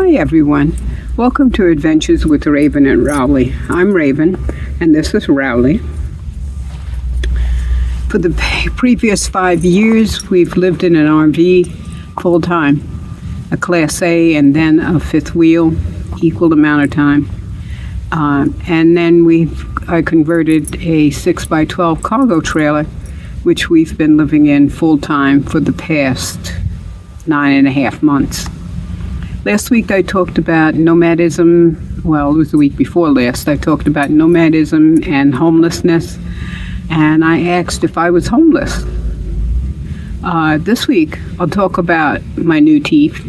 Hi everyone, welcome to Adventures with Raven and Rowley. I'm Raven and this is Rowley. For the previous 5 years we've lived in an RV full time, a Class A and then a fifth wheel, equal amount of time. And then I converted a 6x12 cargo trailer, which we've been living in full time for the past 9.5 months. Last week I talked about nomadism. Well, it was the week before last. I talked about nomadism and homelessness, and I asked if I was homeless. This week I'll talk about my new teeth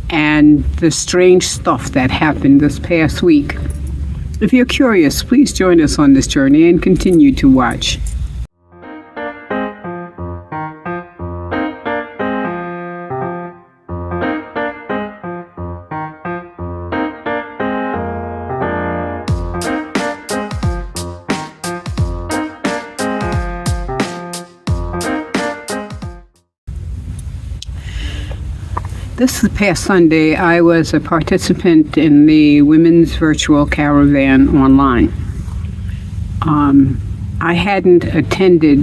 and the strange stuff that happened this past week. If you're curious, please join us on this journey and continue to watch. This past Sunday, I was a participant in the Women's Virtual Caravan online. I hadn't attended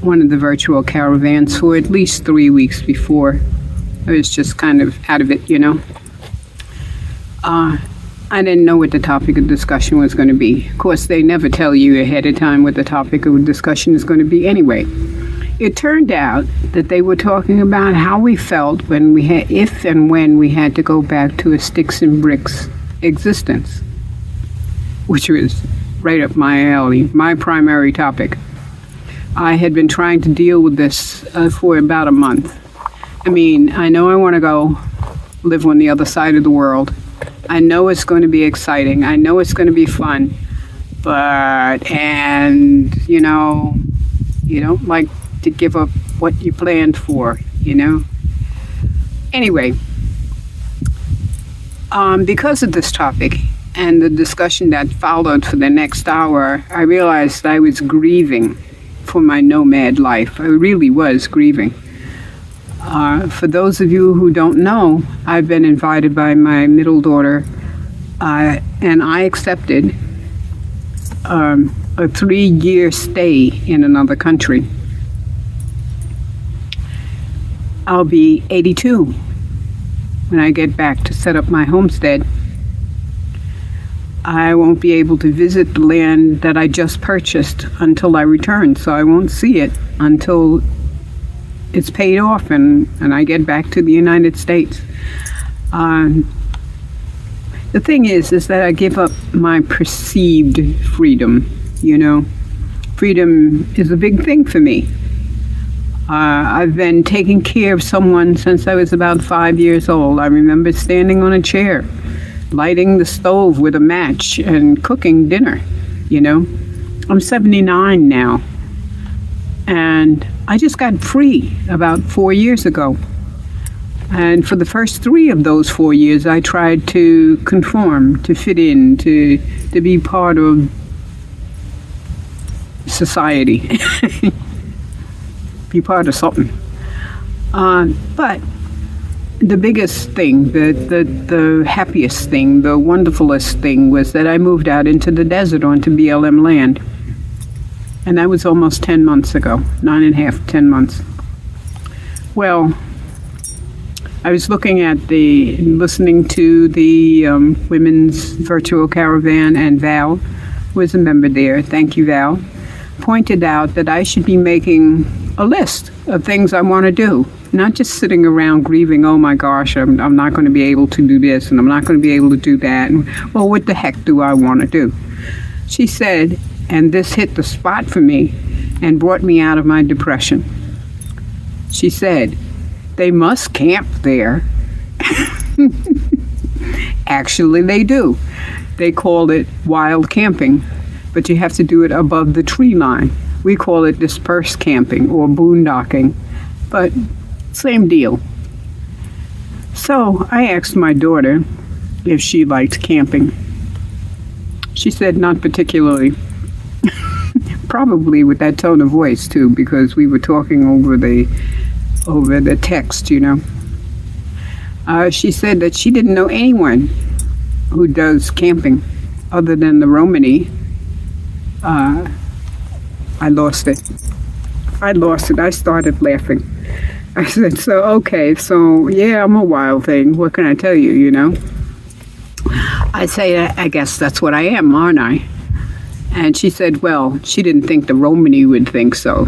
one of the virtual caravans for at least 3 weeks before. I was just kind of out of it, you know. I didn't know what the topic of discussion was going to be. Of course, they never tell you ahead of time what the topic of discussion is going to be anyway. It turned out that they were talking about how we felt when we had, if and when we had to go back to a sticks and bricks existence, which was right up my alley, my primary topic. I had been trying to deal with this for about a month. I mean, I know I want to go live on the other side of the world. I know it's going to be exciting. I know it's going to be fun. And you know, you don't like to give up what you planned for, you know. Anyway, because of this topic and the discussion that followed for the next hour, I realized I was grieving for my nomad life. I really was grieving. For those of you who don't know, I've been invited by my middle daughter, and I accepted a 3-year stay in another country. I'll be 82 when I get back to set up my homestead. I won't be able to visit the land that I just purchased until I return, so I won't see it until it's paid off and I get back to the United States. The thing is that I give up my perceived freedom, you know. Freedom is a big thing for me. I've been taking care of someone since I was about 5 years old. I remember standing on a chair, lighting the stove with a match and cooking dinner, you know. I'm 79 now, and I just got free about 4 years ago. And for the first 3 of those 4 years, I tried to conform, to fit in, to be part of society. Be part of something. But the biggest thing, the happiest thing, the wonderfulest thing was that I moved out into the desert onto BLM land. And that was almost 10 months ago, 9.5, 10 months. Well, I was listening to the Women's Virtual Caravan, and Val was a member there. Thank you, Val. Pointed out that I should be making a list of things I want to do, not just sitting around grieving, oh my gosh, I'm not going to be able to do this and I'm not going to be able to do that. And, well, what the heck do I want to do? She said, and this hit the spot for me and brought me out of my depression. She said, they must camp there. Actually, they do. They call it wild camping, but you have to do it above the tree line. We call it dispersed camping or boondocking, but same deal. So I asked my daughter if she liked camping. She said not particularly. Probably with that tone of voice too, because we were talking over the text, you know. She said that she didn't know anyone who does camping other than the Romany. I lost it. I started laughing. I said, so, okay, so, yeah, I'm a wild thing. What can I tell you, you know? I say, I guess that's what I am, aren't I? And she said, well, she didn't think the Romany would think so.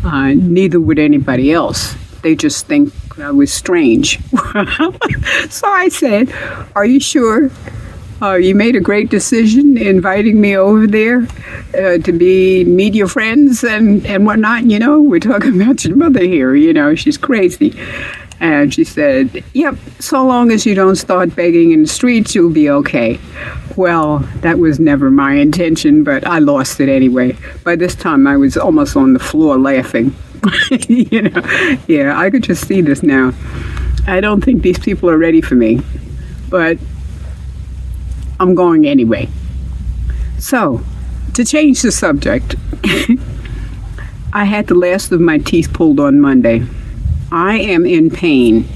Neither would anybody else. They just think I was strange. So I said, are you sure? You made a great decision inviting me over there to meet your friends and whatnot. You know, we're talking about your mother here. You know, she's crazy. And she said, yep, so long as you don't start begging in the streets, you'll be okay. Well, that was never my intention, but I lost it anyway. By this time, I was almost on the floor laughing. You know, yeah, I could just see this now. I don't think these people are ready for me, but I'm going anyway. So, to change the subject, I had the last of my teeth pulled on Monday. I am in pain.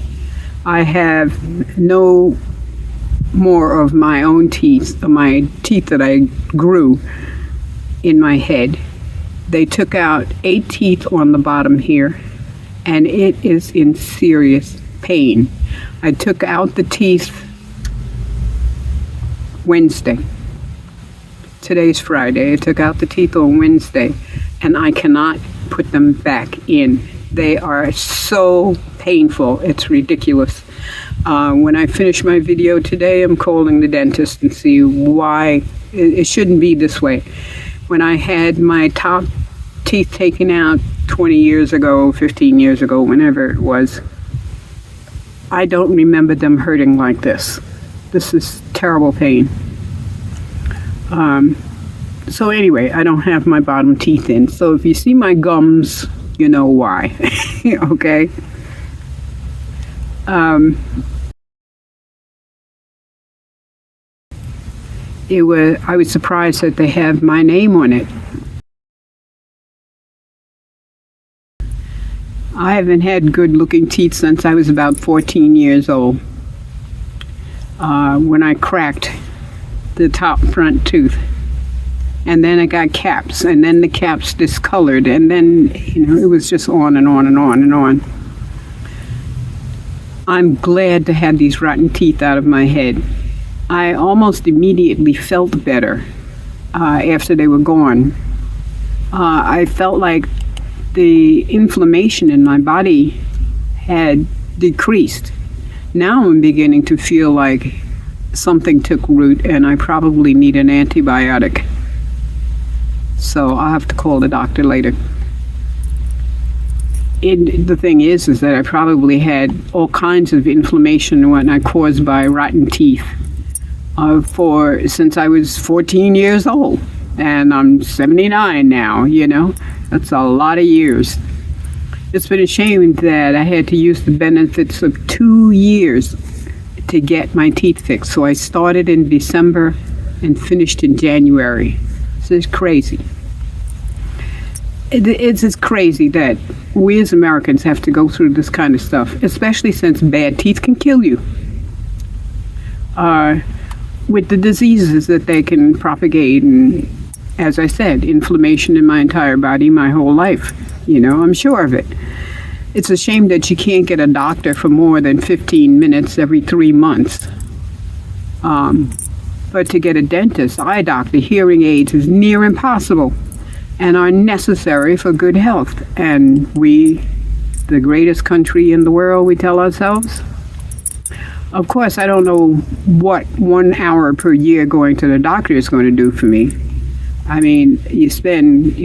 I have no more of my own teeth, my teeth that I grew in my head. They took out 8 teeth on the bottom here, and it is in serious pain. I took out the teeth Wednesday. Today's Friday. I took out the teeth on Wednesday, and I cannot put them back in. They are so painful. It's ridiculous. When I finish my video today, I'm calling the dentist and see why it shouldn't be this way. When I had my top teeth taken out 20 years ago, 15 years ago, whenever it was, I don't remember them hurting like this. This is terrible pain. So anyway, I don't have my bottom teeth in. So if you see my gums, you know why. Okay? I was surprised that they have my name on it. I haven't had good-looking teeth since I was about 14 years old. When I cracked the top front tooth. And then I got caps, and then the caps discolored, and then, you know, it was just on and on and on and on. I'm glad to have these rotten teeth out of my head. I almost immediately felt better after they were gone. I felt like the inflammation in my body had decreased. Now I'm beginning to feel like something took root, and I probably need an antibiotic. So I'll have to call the doctor later. The thing is that I probably had all kinds of inflammation and whatnot caused by rotten teeth since I was 14 years old. And I'm 79 now, you know. That's a lot of years. It's been a shame that I had to use the benefits of 2 years to get my teeth fixed. So I started in December and finished in January. So it's crazy. It's just crazy that we as Americans have to go through this kind of stuff, especially since bad teeth can kill you. With the diseases that they can propagate, and as I said, inflammation in my entire body, my whole life. You know, I'm sure of it. It's a shame that you can't get a doctor for more than 15 minutes every 3 months. But to get a dentist, eye doctor, hearing aids is near impossible and are necessary for good health. And we, the greatest country in the world, we tell ourselves. Of course, I don't know what 1 hour per year going to the doctor is going to do for me. I mean, you spend,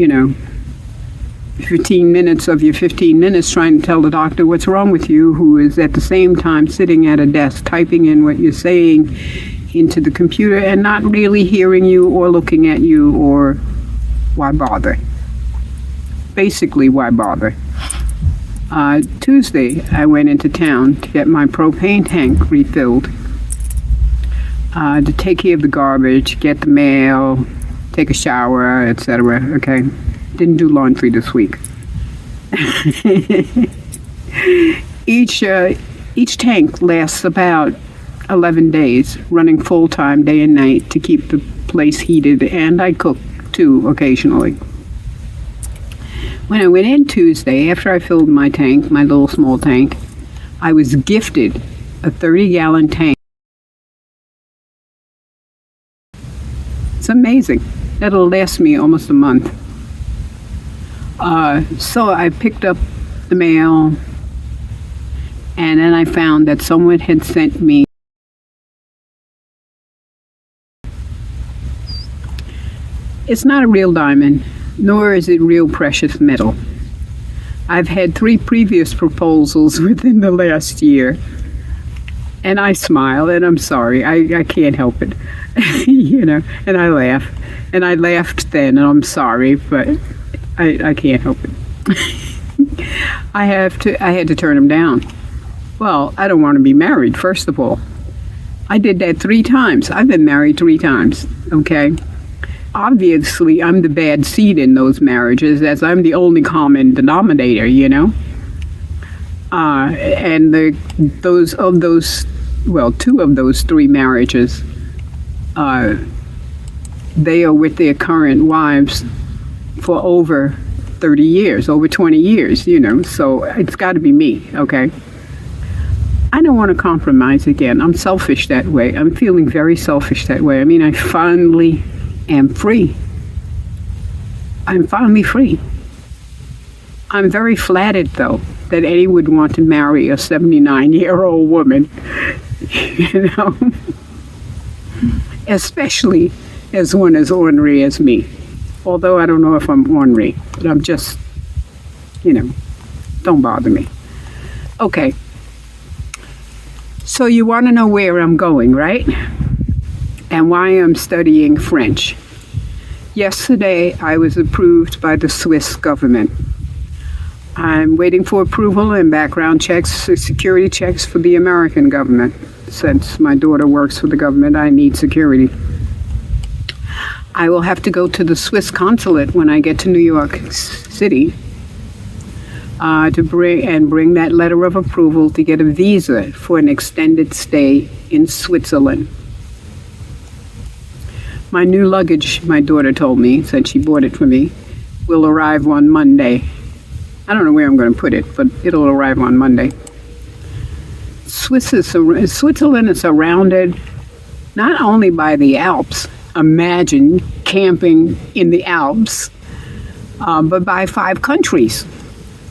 15 minutes of your 15 minutes trying to tell the doctor what's wrong with you, who is at the same time sitting at a desk typing in what you're saying into the computer and not really hearing you or looking at you, or why bother? Basically, why bother? Tuesday, I went into town to get my propane tank refilled, to take care of the garbage, get the mail, take a shower, etc. Okay, didn't do laundry this week. Each tank lasts about 11 days, running full-time day and night to keep the place heated, and I cook too occasionally. When I went in Tuesday, after I filled my tank, my little small tank, I was gifted a 30-gallon tank. It's amazing. That'll last me almost a month. So I picked up the mail, and then I found that someone had sent me it's not a real diamond, nor is it real precious metal. I've had 3 previous proposals within the last year, and I smile, and I'm sorry. I can't help it, and I laugh. And I laughed then, and I'm sorry, but I can't help it. I had to turn them down. Well, I don't want to be married, first of all. I did that 3 times. I've been married 3 times, okay? Obviously, I'm the bad seed in those marriages, as I'm the only common denominator, and 2 of those 3 marriages, they are with their current wives for over 30 years, over 20 years, so it's got to be me, okay? I don't want to compromise again. I'm selfish that way. I'm feeling very selfish that way. I mean, I finally am free. I'm finally free. I'm very flattered, though, that anyone would want to marry a 79-year-old woman, especially as one as ornery as me. Although I don't know if I'm ornery, but I'm just, don't bother me. Okay. So you want to know where I'm going, right? And why I'm studying French. Yesterday, I was approved by the Swiss government. I'm waiting for approval and background checks, security checks for the American government. Since my daughter works for the government, I need security. I will have to go to the Swiss consulate when I get to New York City to bring that letter of approval to get a visa for an extended stay in Switzerland. My new luggage, my daughter told me, said she bought it for me, will arrive on Monday. I don't know where I'm going to put it, but it'll arrive on Monday. Switzerland is surrounded not only by the Alps, imagine camping in the Alps, but by 5 countries: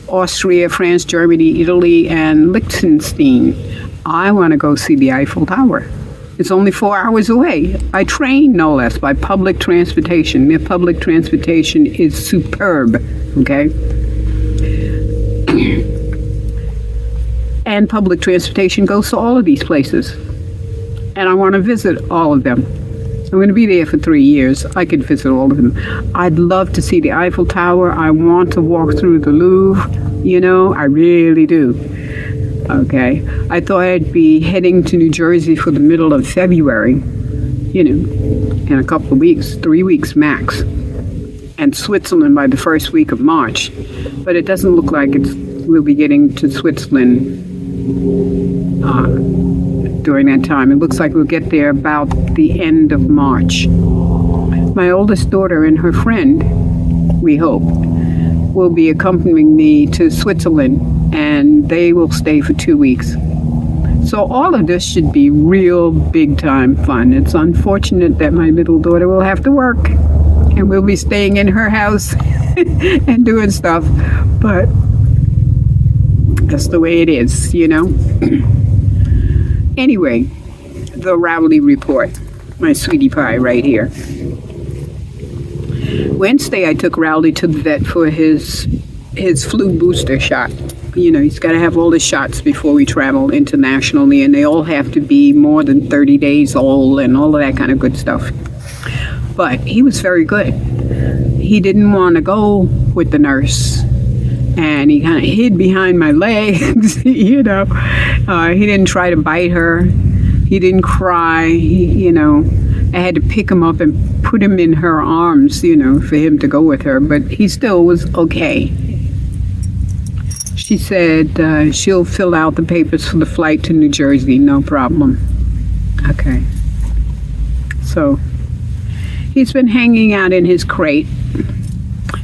Austria, France, Germany, Italy, and Liechtenstein. I want to go see the Eiffel Tower. It's only 4 hours away. I train, no less, by public transportation. Their public transportation is superb, okay? And public transportation goes to all of these places. And I want to visit all of them. I'm going to be there for 3 years. I could visit all of them. I'd love to see the Eiffel Tower. I want to walk through the Louvre. I really do. Okay. I thought I'd be heading to New Jersey for the middle of February, in a couple of weeks, 3 weeks max. And Switzerland by the first week of March. But it doesn't look like we'll be getting to Switzerland during that time. It looks like we'll get there about the end of March. My oldest daughter and her friend, we hope, will be accompanying me to Switzerland, and they will stay for 2 weeks. So all of this should be real big time fun. It's unfortunate that my little daughter will have to work, and we'll be staying in her house and doing stuff, but that's the way it is, Anyway, the Rowley report, my sweetie pie right here. Wednesday, I took Rowley to the vet for his flu booster shot. He's got to have all the shots before we travel internationally, and they all have to be more than 30 days old and all of that kind of good stuff. But he was very good. He didn't want to go with the nurse, and he kind of hid behind my legs, He didn't try to bite her. He didn't cry. I had to pick him up and put him in her arms, for him to go with her, but he still was okay. She said she'll fill out the papers for the flight to New Jersey, no problem. Okay. So he's been hanging out in his crate.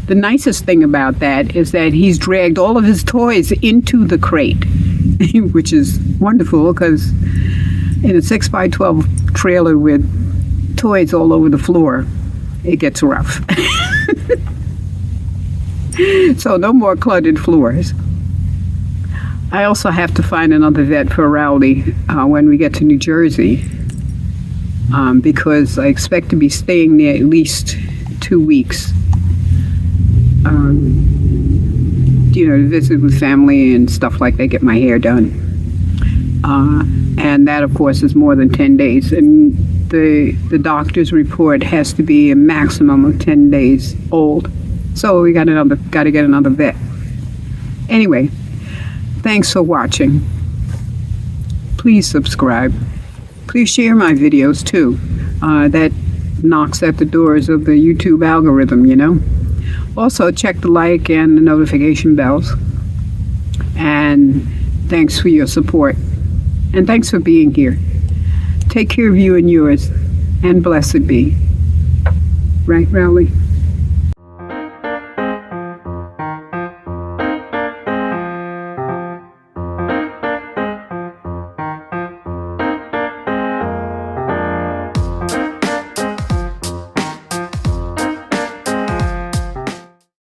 The nicest thing about that is that he's dragged all of his toys into the crate, which is wonderful because in a 6x12 trailer with toys all over the floor, it gets rough. So no more cluttered floors. I also have to find another vet for Rowley when we get to New Jersey, because I expect to be staying there at least 2 weeks. To visit with family and stuff like that, get my hair done. And that, of course, is more than 10 days. And the doctor's report has to be a maximum of 10 days old. So we got to get another vet. Anyway, thanks for watching. Please subscribe. Please share my videos too. That knocks at the doors of the YouTube algorithm, Also, check the like and the notification bells. And thanks for your support. And thanks for being here. Take care of you and yours. And blessed be. Right, Rowley?